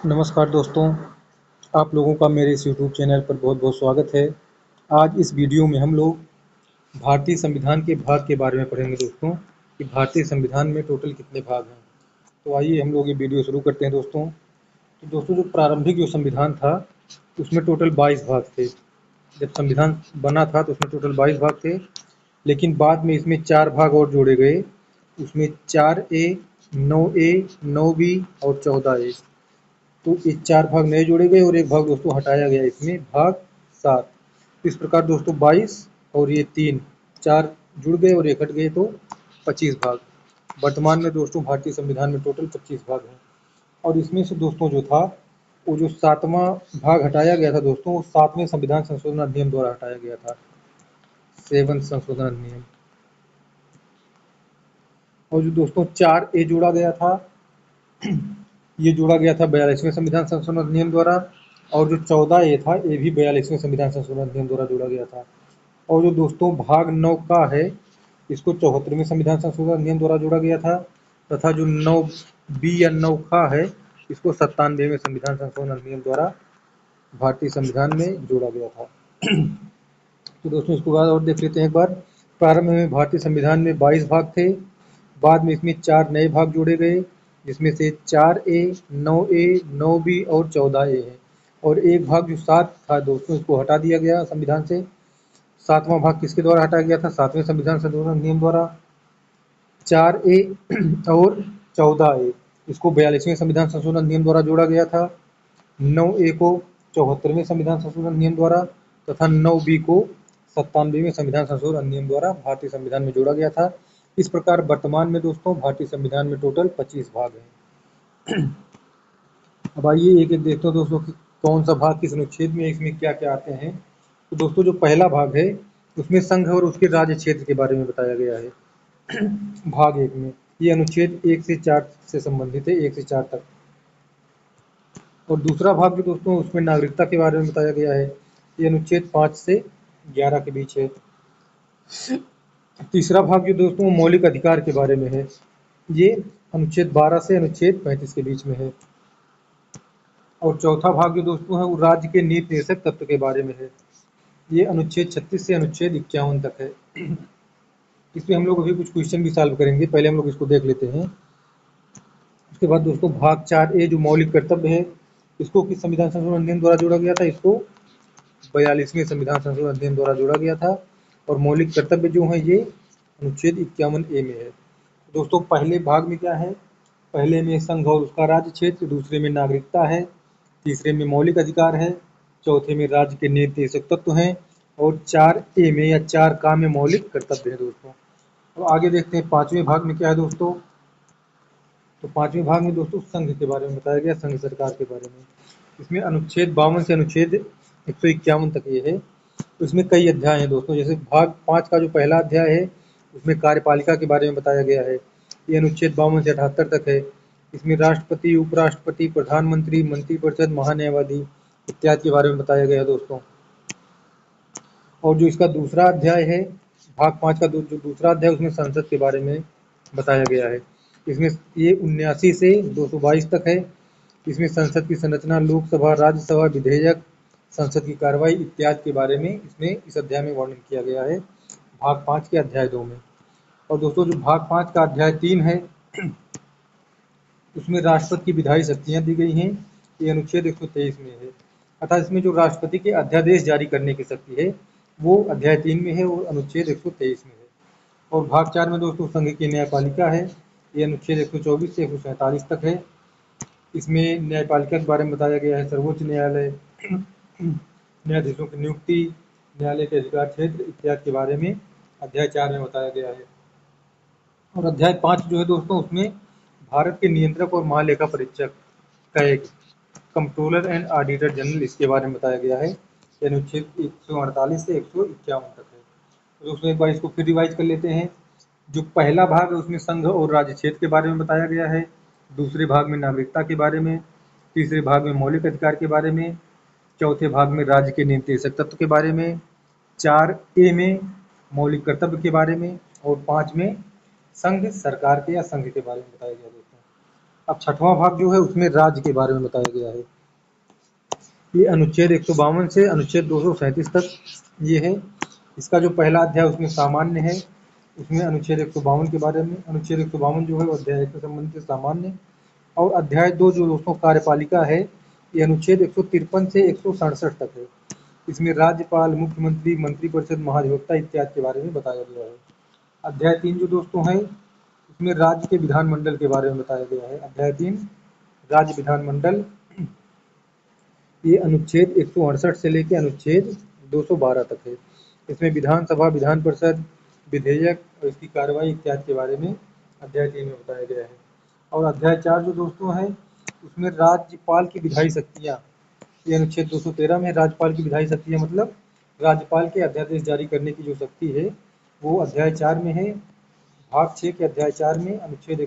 नमस्कार दोस्तों, आप लोगों का मेरे इस यूट्यूब चैनल पर बहुत-बहुत स्वागत है। आज इस वीडियो में हम लोग भारतीय संविधान के भाग के बारे में पढ़ेंगे दोस्तों, कि भारतीय संविधान में टोटल कितने भाग हैं। तो आइए हम लोग ये वीडियो शुरू करते हैं दोस्तों। तो दोस्तों जो प्रारंभिक जो संविधान था, उसमें टोटल 22 भाग थे। जब संविधान बना था तो उसमें टोटल 22 भाग थे, लेकिन बाद में इसमें 4 भाग और जोड़े गए। उसमें 4A, 9A, 9B और 14A। तो ये 4 भाग नए जोड़े गए और एक भाग दोस्तों हटाया गया, इसमें भाग 7। इस प्रकार दोस्तों 22 और ये 3, 4 जुड़ गए और 1 हट गए तो 25 भाग। वर्तमान में दोस्तों भारतीय संविधान में टोटल 25 भाग हैं। और इसमें से दोस्तों जो था, वो जो 7वां भाग हटाया गया था दोस्तों, वो 7वें संविधान संशोधन अधिनियम द्वारा हटाया गया था, 7 संशोधन अधिनियम। और जो दोस्तों 4A जोड़ा गया था, ये जोड़ा गया था 42वें संविधान संशोधन अधिनियम द्वारा। और जो 14A था, ये भी 42वें संविधान संशोधन अधिनियम द्वारा जोड़ा गया था। और जो दोस्तों भाग 9 का है, इसको 74वें संविधान संशोधन अधिनियम द्वारा जोड़ा गया था। तथा जो 9B या 9 का है, इसको 97वें संविधान संशोधन अधिनियम द्वारा भारतीय संविधान में जोड़ा गया था। तो दोस्तों इसको बाद और देख लेते हैं एक बार। प्रारंभ में भारतीय संविधान में 22 भाग थे। बाद में इसमें 4 नए भाग जोड़े गए, जिसमें से 4A, 9A, 9B और 14A है। और एक भाग जो 7 था दोस्तों, इसको हटा दिया गया संविधान से। 7वां भाग किसके द्वारा हटाया गया था? 7वें संविधान संशोधन अधिनियम द्वारा। 4A और 14A, इसको 42वें संविधान संशोधन अधिनियम द्वारा जोड़ा गया था। 9A को 74वें संविधान संशोधन अधिनियम द्वारा तथा 9B को 97वें संविधान संशोधन अधिनियम द्वारा भारतीय संविधान में जोड़ा गया था। इस प्रकार वर्तमान में दोस्तों भारतीय संविधान में टोटल 25 भाग हैं। अब आइए एक एक देखते हैं दोस्तों कि कौन सा भाग किस अनुच्छेद में, इसमें क्या क्या आते हैं। तो दोस्तों जो पहला भाग है, उसमें संघ और उसके राज्य क्षेत्र के बारे में बताया गया है। भाग 1 में ये अनुच्छेद 1 से 4 से संबंधित है, 1 से 4 तक। और दूसरा भाग जो दोस्तों, उसमें नागरिकता के बारे में बताया गया है। ये अनुच्छेद 5 से 11 के बीच है। तीसरा भाग जो दोस्तों मौलिक अधिकार के बारे में है, ये अनुच्छेद 12 से अनुच्छेद 35 के बीच में है। और चौथा भाग जो दोस्तों है, वो राज्य के नीति निर्देशक तत्व के बारे में है। ये अनुच्छेद 36 से अनुच्छेद 51 तक है। इसमें हम लोग अभी कुछ क्वेश्चन भी सॉल्व करेंगे, पहले हम लोग इसको देख लेते हैं। उसके बाद दोस्तों भाग 4A जो मौलिक कर्तव्य है, इसको किस संविधान संशोधन अधिनियम द्वारा जोड़ा गया था? इसको 42वें संविधान संशोधन अधिनियम द्वारा जोड़ा गया था। और मौलिक कर्तव्य जो है, ये अनुच्छेद 51A में है। दोस्तों पहले भाग में क्या है? पहले में संघ और उसका राज्य क्षेत्र, दूसरे में नागरिकता है, तीसरे में मौलिक अधिकार है, चौथे में राज्य के नीति निर्देशक तत्व हैं, और 4A में या 4 में मौलिक कर्तव्य है दोस्तों। तो आगे देखते हैं 5वें भाग में क्या है दोस्तों। तो 5वें भाग में दोस्तों संघ के बारे में बताया गया, संघ सरकार के बारे में। इसमें अनुच्छेद 52 से अनुच्छेद 151 तक ये है। तो इसमें कई अध्याय हैं दोस्तों। जैसे भाग 5 का जो पहला अध्याय है, उसमें कार्यपालिका के बारे में बताया गया है। ये अनुच्छेद 52 से 78 तक है। इसमें राष्ट्रपति, उपराष्ट्रपति, प्रधानमंत्री, मंत्रिपरिषद, महान्यायवादी इत्यादि के बारे में बताया गया है दोस्तों। और जो इसका दूसरा अध्याय है, भाग 5 का जो दूसरा अध्याय, उसमें संसद के बारे में बताया गया है। इसमें ये 79 से 222 तक है। इसमें संसद की संरचना, लोकसभा, राज्यसभा, विधेयक, संसद की कार्रवाई इत्यादि के बारे में इसमें इस अध्याय में वर्णन किया गया है, भाग 5 के अध्याय 2 में। और दोस्तों जो भाग 5 का अध्याय 3 है, उसमें राष्ट्रपति की विधायी शक्तियाँ दी गई हैं। ये अनुच्छेद 123 में है। अर्थात इसमें जो राष्ट्रपति के अध्यादेश जारी करने की शक्ति है, वो अध्याय 3 में है और अनुच्छेद 123 में है। और भाग 4 में दोस्तों संघ की न्यायपालिका है। ये अनुच्छेद 124 से 147 तक है। इसमें न्यायपालिका के बारे में बताया गया है, सर्वोच्च न्यायालय, न्यायाधीशों की नियुक्ति, न्यायालय के अधिकार क्षेत्र इत्यादि के बारे में अध्याय 4 में बताया गया है। और अध्याय 5 जो है दोस्तों, उसमें भारत के नियंत्रक और महालेखा परीक्षक का एक कंट्रोलर एंड ऑडिटर जनरल, इसके बारे में बताया गया है। अनुच्छेद 148 से 151 तक है। तो दोस्तों एक बार इसको फिर रिवाइज कर लेते हैं। जो पहला भाग है, उसमें संघ और राज्य क्षेत्र के बारे में बताया गया है। दूसरे भाग में नागरिकता के बारे में, तीसरे भाग में मौलिक अधिकार के बारे में, चौथे भाग में राज्य के नीति निर्देशक तत्व के बारे में, 4A में मौलिक कर्तव्य के बारे में, और 5 में संघ सरकार के या संघ के बारे में बताया गया दोस्तों। अब छठवां भाग जो है उसमें राज्य के बारे में बताया गया है। ये अनुच्छेद 152 से अनुच्छेद 237 तक ये है। इसका जो पहला अध्याय उसमें सामान्य है, उसमें अनुच्छेद 152 के बारे में, अनुच्छेद 152 जो है वो अध्याय 1 से संबंधित सामान्य, और अध्याय 2 जो दोस्तों कार्यपालिका है, ये अनुच्छेद 153 से 167 तक है। इसमें राज्यपाल, मुख्यमंत्री, मंत्रिपरिषद, महाधिवक्ता इत्यादि के बारे में बताया गया है। अध्याय 3 जो दोस्तों है उसमें राज्य के विधानमंडल के बारे में बताया गया है। अध्याय 3 राज्य विधानमंडल, ये अनुच्छेद 168 से लेकर अनुच्छेद 212 तक है। इसमें विधानसभा, विधान परिषद, विधेयक और इसकी कार्रवाई इत्यादि के बारे में अध्याय 3 में बताया गया है। और अध्याय 4 जो दोस्तों है उसमें राज्यपाल की विधायी शक्तियाँ, ये अनुच्छेद 213 में राज्यपाल की विधायी शक्तियाँ मतलब राज्यपाल के अध्यादेश जारी करने की जो शक्ति है वो अध्याय 4 में है, भाग 6 के अध्याय 4 में, अनुच्छेद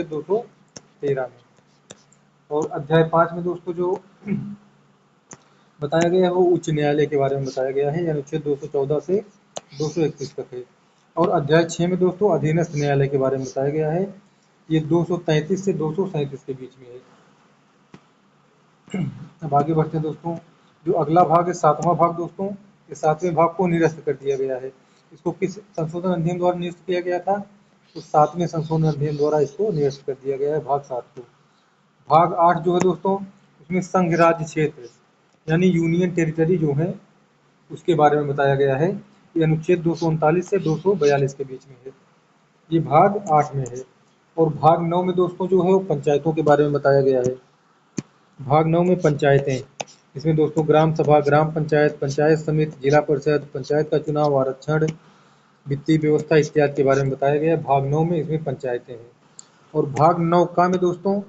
213 में। और अध्याय 5 में दोस्तों जो बताया गया है वो उच्च न्यायालय के बारे में बताया गया है, अनुच्छेद 214 से 231 तक है। और अध्याय 6 में दोस्तों अधीनस्थ न्यायालय के बारे में बताया गया है, ये 233 से 237 के बीच में है। अब आगे बढ़ते हैं दोस्तों, जो अगला भाग है 7वां भाग दोस्तों, ये 7वें भाग को निरस्त कर दिया गया है। इसको किस संशोधन अधिनियम द्वारा निरस्त किया गया था? तो 7वें संशोधन अधिनियम द्वारा इसको निरस्त कर दिया गया है, भाग 7 को। भाग 8 जो है दोस्तों उसमें संघ राज्य क्षेत्र यानी यूनियन टेरिटरी जो है उसके बारे में बताया गया है। ये अनुच्छेद 239 से 242 के बीच में है, ये भाग 8 में है। और भाग 9 में दोस्तों जो है वो पंचायतों के बारे में बताया गया है। भाग 9 में पंचायतें, इसमें दोस्तों ग्राम सभा, ग्राम पंचायत, पंचायत समिति, जिला परिषद, पंचायत का चुनाव, आरक्षण, वित्तीय व्यवस्था इत्यादि के बारे में बताया गया है। भाग 9 में इसमें पंचायतें हैं। और भाग 9 का में दोस्तों,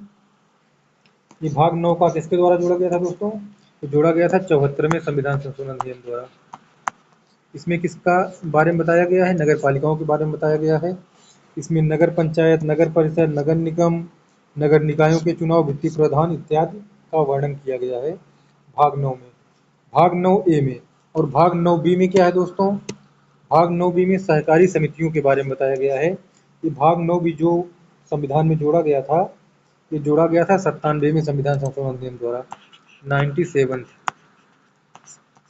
ये भाग 9 का किसके द्वारा जोड़ा गया था दोस्तों? तो जोड़ा गया था 74वें संविधान संशोधन अधिनियम द्वारा। इसमें किसका बारे में बताया गया है? नगर पालिकाओं के बारे में बताया गया है। इसमें नगर पंचायत, नगर परिषद, नगर निगम, नगर निकायों के चुनाव, वित्तीय प्रावधान इत्यादि का वर्णन किया गया है भाग 9 में। भाग 9A में। और भाग 9B में क्या है दोस्तों? भाग 9B में सहकारी समितियों के बारे में बताया गया है। ये भाग 9B जो संविधान में जोड़ा गया था, ये जोड़ा गया था 97वें संविधान संशोधन अधिनियम द्वारा,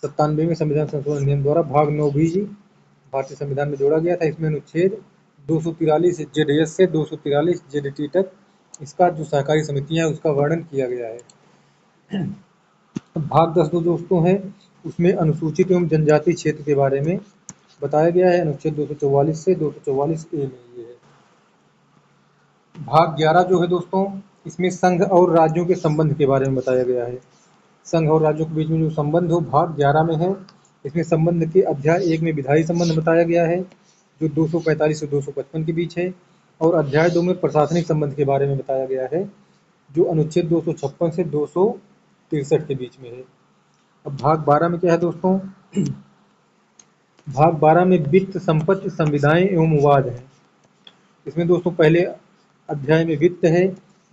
97वें संविधान संशोधन अधिनियम द्वारा भाग 9B भारतीय संविधान में जोड़ा गया था। इसमें अनुच्छेद 243 ZS से 243 ZT तक इसका जो सहकारी समितियां हैं उसका वर्णन किया गया है। भाग 10 जो दोस्तों है उसमें अनुसूचित एवं जनजाति क्षेत्र के बारे में बताया गया है, अनुच्छेद 244 से 244A में ये है। भाग 11 जो है दोस्तों इसमें संघ और राज्यों के संबंध के बारे में बताया गया है। संघ और राज्यों के बीच में जो संबंध हो भाग 11 में है। इसमें संबंध के अध्याय 1 में विधायी संबंध बताया गया है जो 245 से 255 के बीच है। और अध्याय 2 में प्रशासनिक संबंध के बारे में बताया गया है जो अनुच्छेद 256 से 263 के बीच में है। अब भाग 12 में क्या है दोस्तों? भाग 12 में वित्त, संपत्ति, संविदाएं एवं वाद है। इसमें दोस्तों पहले अध्याय में वित्त है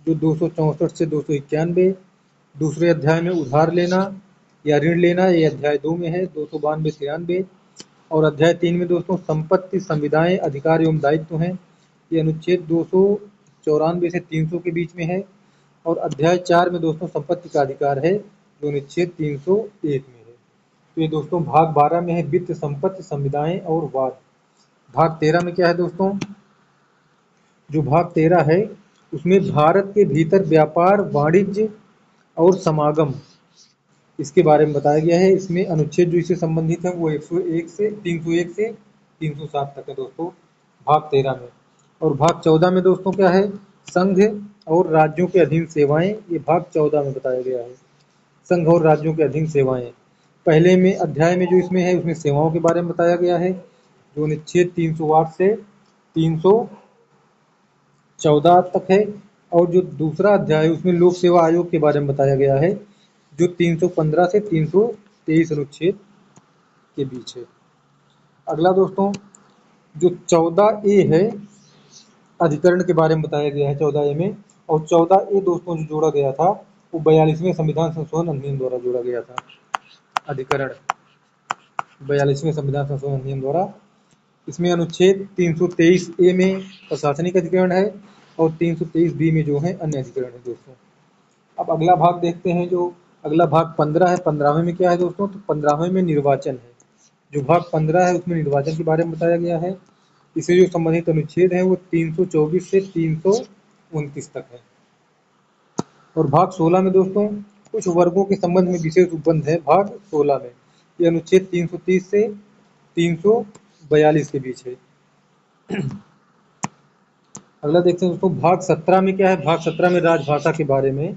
जो 264 से 291, दूसरे अध्याय में उधार लेना या ऋण लेना, ये अध्याय 2 में है 292 93। और अध्याय 3 में दोस्तों संपत्ति, संविदाएं, अधिकार एवं दायित्व हैं, ये अनुच्छेद 294 से 300 के बीच में है। और अध्याय 4 में दोस्तों संपत्ति का अधिकार है जो अनुच्छेद 301 में है। तो ये दोस्तों भाग 12 में है वित्त, संपत्ति, संविदाएं और वाद। भाग 13 में क्या है दोस्तों? जो भाग 13 है उसमें भारत के भीतर व्यापार, वाणिज्य और समागम इसके बारे में बताया गया है। इसमें अनुच्छेद जो इससे संबंधित है वो 101 से 307 तक है दोस्तों भाग 13 में। और भाग 14 में दोस्तों क्या है? संघ और राज्यों के अधीन सेवाएं, ये भाग 14 में बताया गया है। संघ और राज्यों के अधीन सेवाएं पहले में अध्याय में जो इसमें है उसमें सेवाओं के बारे में बताया गया है जो अनुच्छेद 308 से 314 तक है। और जो दूसरा अध्याय है उसमें लोक सेवा आयोग के बारे में बताया गया है जो 315 से 323 अनुच्छेद के बीच है। अगला दोस्तों जो 14A है अधिकरण के बारे में बताया गया है 14A में। और 14A दोस्तों जो जोड़ा गया था वो 42वें संविधान संशोधन अधिनियम द्वारा जोड़ा गया था। अधिकरण 42वें संविधान संशोधन अधिनियम द्वारा। इसमें अनुच्छेद 323A में प्रशासनिक अधिकरण है और 323 बी में जो है अन्य अधिकरण है दोस्तों। अब अगला भाग देखते हैं, जो अगला भाग 15 है। 15वें में क्या है दोस्तों, तो 15वें में निर्वाचन है। जो भाग 15 है उसमें निर्वाचन के बारे में बताया गया है। इससे जो संबंधित अनुच्छेद है वो 324 से 329 तक है। और भाग 16 में दोस्तों कुछ वर्गों के संबंध में विशेष उपबंध है। भाग 16 में ये अनुच्छेद 330 से 342 के बीच है। अगला देखते हैं दोस्तों, भाग 17 में क्या है। भाग 17 में राजभाषा के बारे में,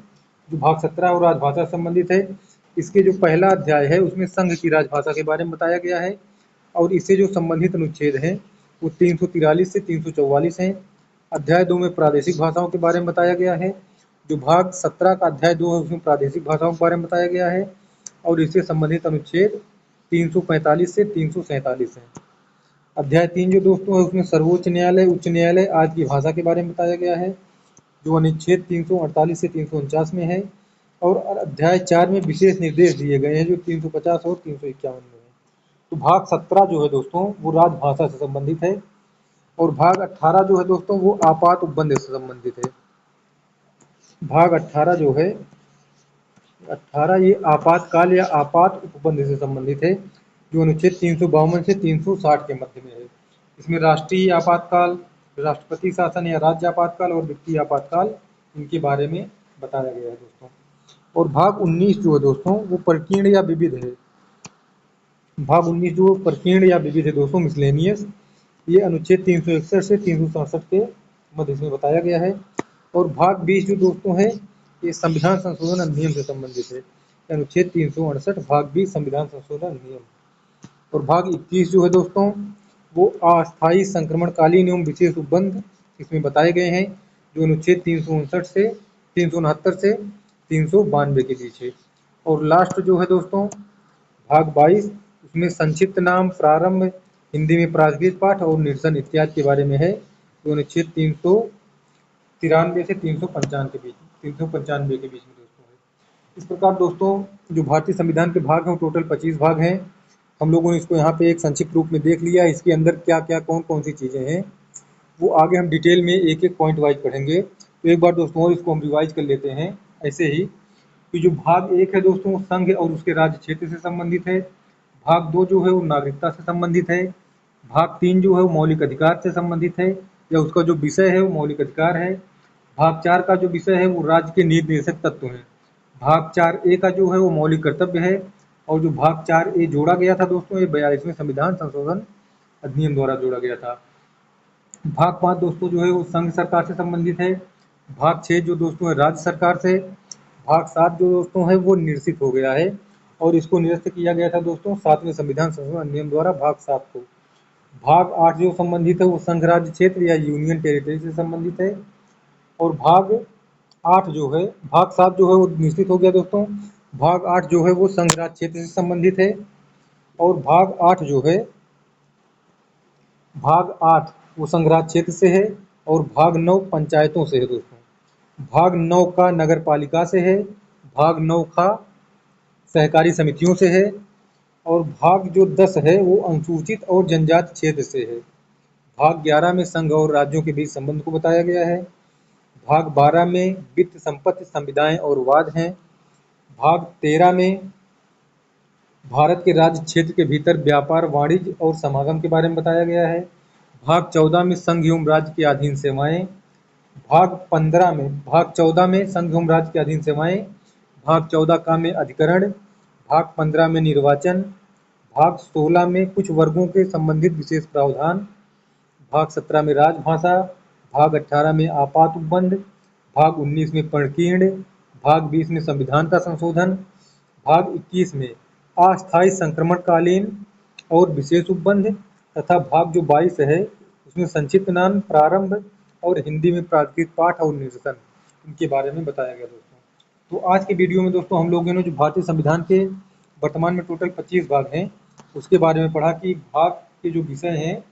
जो भाग 17 और राजभाषा से संबंधित है। इसके जो पहला अध्याय है उसमें संघ की राजभाषा के बारे में बताया गया है। और इससे जो संबंधित अनुच्छेद हैं वो 343 से 344 हैं। अध्याय 2 में प्रादेशिक भाषाओं के बारे में बताया गया है। जो भाग 17 का अध्याय 2 है उसमें प्रादेशिक भाषाओं के बारे में बताया गया है। और इससे संबंधित अनुच्छेद 345 से 347 हैं। अध्याय 3 जो दोस्तों है उसमें सर्वोच्च न्यायालय, उच्च न्यायालय आज की भाषा के बारे में बताया गया है, जो अनुच्छेद 348 से 349 में है। और अध्याय 4 में विशेष निर्देश दिए गए हैं, जो 350 और 351 में है। तो भाग 17 जो है दोस्तों वो राजभाषा से संबंधित है। और भाग 18 जो है दोस्तों वो आपात उपबंध से संबंधित है। भाग 18 जो है 18 ये आपातकाल या आपात उपबंध से संबंधित है, जो अनुच्छेद 352 से 360 के मध्य में है। इसमें राष्ट्रीय आपातकाल, राष्ट्रपति शासन या राज्य आपातकाल और वित्तीय आपातकाल, इनके बारे में बताया गया है दोस्तों। और भाग 19 जो है दोस्तों वो प्रकीर्ण या विविध है। भाग 19 जो प्रकीर्ण या विविध है दोस्तों, मिसलेनियस, ये अनुच्छेद 361 से 367 के मध्य में बताया गया है। और भाग 20 जो दोस्तों है ये संविधान संशोधन अधिनियम से संबंधित है। अनुच्छेद 368 भाग 20 संविधान संशोधन अधिनियम। और भाग 21 जो है दोस्तों वो अस्थायी संक्रमणकालीन एवं विशेष उपबंध इसमें बताए गए हैं, जो अनुच्छेद 359 से 369 से 392 के बीच है। और लास्ट जो है दोस्तों भाग 22, उसमें संक्षिप्त नाम, प्रारंभ, हिंदी में प्राकृत पाठ और निरसन इत्यादि के बारे में है, जो अनुच्छेद 393 से 395 के बीच में दोस्तों है। इस प्रकार दोस्तों जो भारतीय संविधान के भाग हैं वो टोटल 25 भाग हैं। हम लोगों ने इसको यहाँ पे एक संक्षिप्त रूप में देख लिया। इसके अंदर क्या क्या कौन कौन सी चीज़ें हैं वो आगे हम डिटेल में एक एक पॉइंट वाइज पढ़ेंगे। तो एक बार दोस्तों और इसको हम रिवाइज कर लेते हैं ऐसे ही कि जो भाग 1 है दोस्तों संघ और उसके राज्य क्षेत्र से संबंधित है। भाग 2 जो है वो नागरिकता से संबंधित है। भाग 3 जो है वो मौलिक अधिकार से संबंधित है, या उसका जो विषय है वो मौलिक अधिकार है। भाग 4 का जो विषय है वो राज्य के नीति निर्देशक तत्व हैं। भाग 4 ए का जो है वो मौलिक कर्तव्य है। और जो भाग 4 ए जोड़ा गया था दोस्तों ये 42वें संविधान संशोधन अधिनियम द्वारा जोड़ा गया था। भाग 5 दोस्तों जो है वो संघ सरकार से संबंधित है। भाग 6 जो दोस्तों है राज्य सरकार से। भाग 7 जो दोस्तों है वो निरसित हो गया है और इसको निरस्त किया गया था दोस्तों 7वें संविधान संशोधन अधिनियम द्वारा भाग 7 को। भाग 8 जो संबंधित है वो संघ राज्य क्षेत्र या यूनियन टेरिटरी से संबंधित है। और भाग 8 जो है, भाग 7 जो है वो निश्चित हो गया दोस्तों। भाग 8 जो है वो संघ राज्य क्षेत्र से संबंधित है। और भाग 8 जो है, भाग 8 वो संघ राज्य क्षेत्र से है। और भाग 9 पंचायतों से है दोस्तों। भाग 9 का नगर पालिका से है। भाग 9 का सहकारी समितियों से है। और भाग जो 10 है वो अनुसूचित और जनजाति क्षेत्र से है। भाग 11 में संघ और राज्यों के बीच संबंध को बताया गया है। भाग 12 में वित्त, संपत्ति, संविदाएं और वाद हैं। भाग 13 में भारत के राज्य क्षेत्र के भीतर व्यापार, वाणिज्य और समागम के बारे में बताया गया है। भाग 14 में संघ एवं राज्य के अधीन सेवाएं। भाग 14 में संघ एवं राज्य के अधीन सेवाएं। भाग 14 का में अधिकरण। भाग 15 में निर्वाचन। भाग 16 में कुछ वर्गों के संबंधित विशेष प्रावधान। भाग 17 में राजभाषा। भाग 18 में आपात उपबंध। भाग 19 में प्रकीर्ण। भाग 20 में संविधान का संशोधन। भाग 21 में अस्थायी संक्रमणकालीन और विशेष उपबंध। तथा भाग जो 22 है उसमें संक्षिप्त नाम, प्रारंभ और हिंदी में प्राकृत पाठ और निरसन, इनके बारे में बताया गया दोस्तों। तो आज के वीडियो में दोस्तों हम लोगों ने जो भारतीय संविधान के वर्तमान में टोटल 25 भाग हैं उसके बारे में पढ़ा कि भाग के जो विषय हैं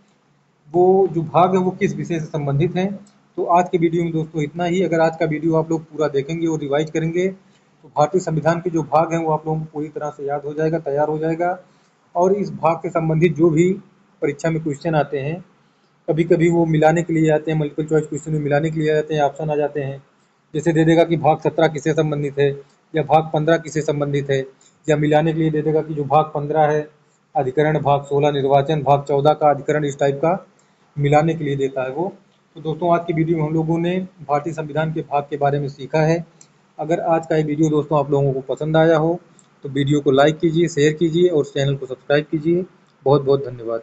वो जो भाग है वो किस विषय से संबंधित हैं। तो आज के वीडियो में दोस्तों इतना ही। अगर आज का वीडियो आप लोग पूरा देखेंगे और रिवाइज करेंगे तो भारतीय संविधान के जो भाग हैं वो आप लोगों को पूरी तरह से याद हो जाएगा, तैयार हो जाएगा। और इस भाग से संबंधित जो भी परीक्षा में क्वेश्चन आते हैं कभी कभी वो मिलाने के लिए आते हैं, मल्टीपल चॉइस क्वेश्चन में मिलाने के लिए आ जाते हैं, ऑप्शन आ जाते हैं। जैसे दे देगा कि भाग 17 किससे संबंधित है, या भाग 15 किससे संबंधित है, या मिलाने के लिए दे देगा कि जो भाग 15 है अधिकरण, भाग 16 निर्वाचन, भाग 14 का अधिकरण, इस टाइप का मिलाने के लिए देता है वो। तो दोस्तों आज की वीडियो में हम लोगों ने भारतीय संविधान के भाग के बारे में सीखा है। अगर आज का ये वीडियो दोस्तों आप लोगों को पसंद आया हो तो वीडियो को लाइक कीजिए, शेयर कीजिए और चैनल को सब्सक्राइब कीजिए। बहुत बहुत धन्यवाद।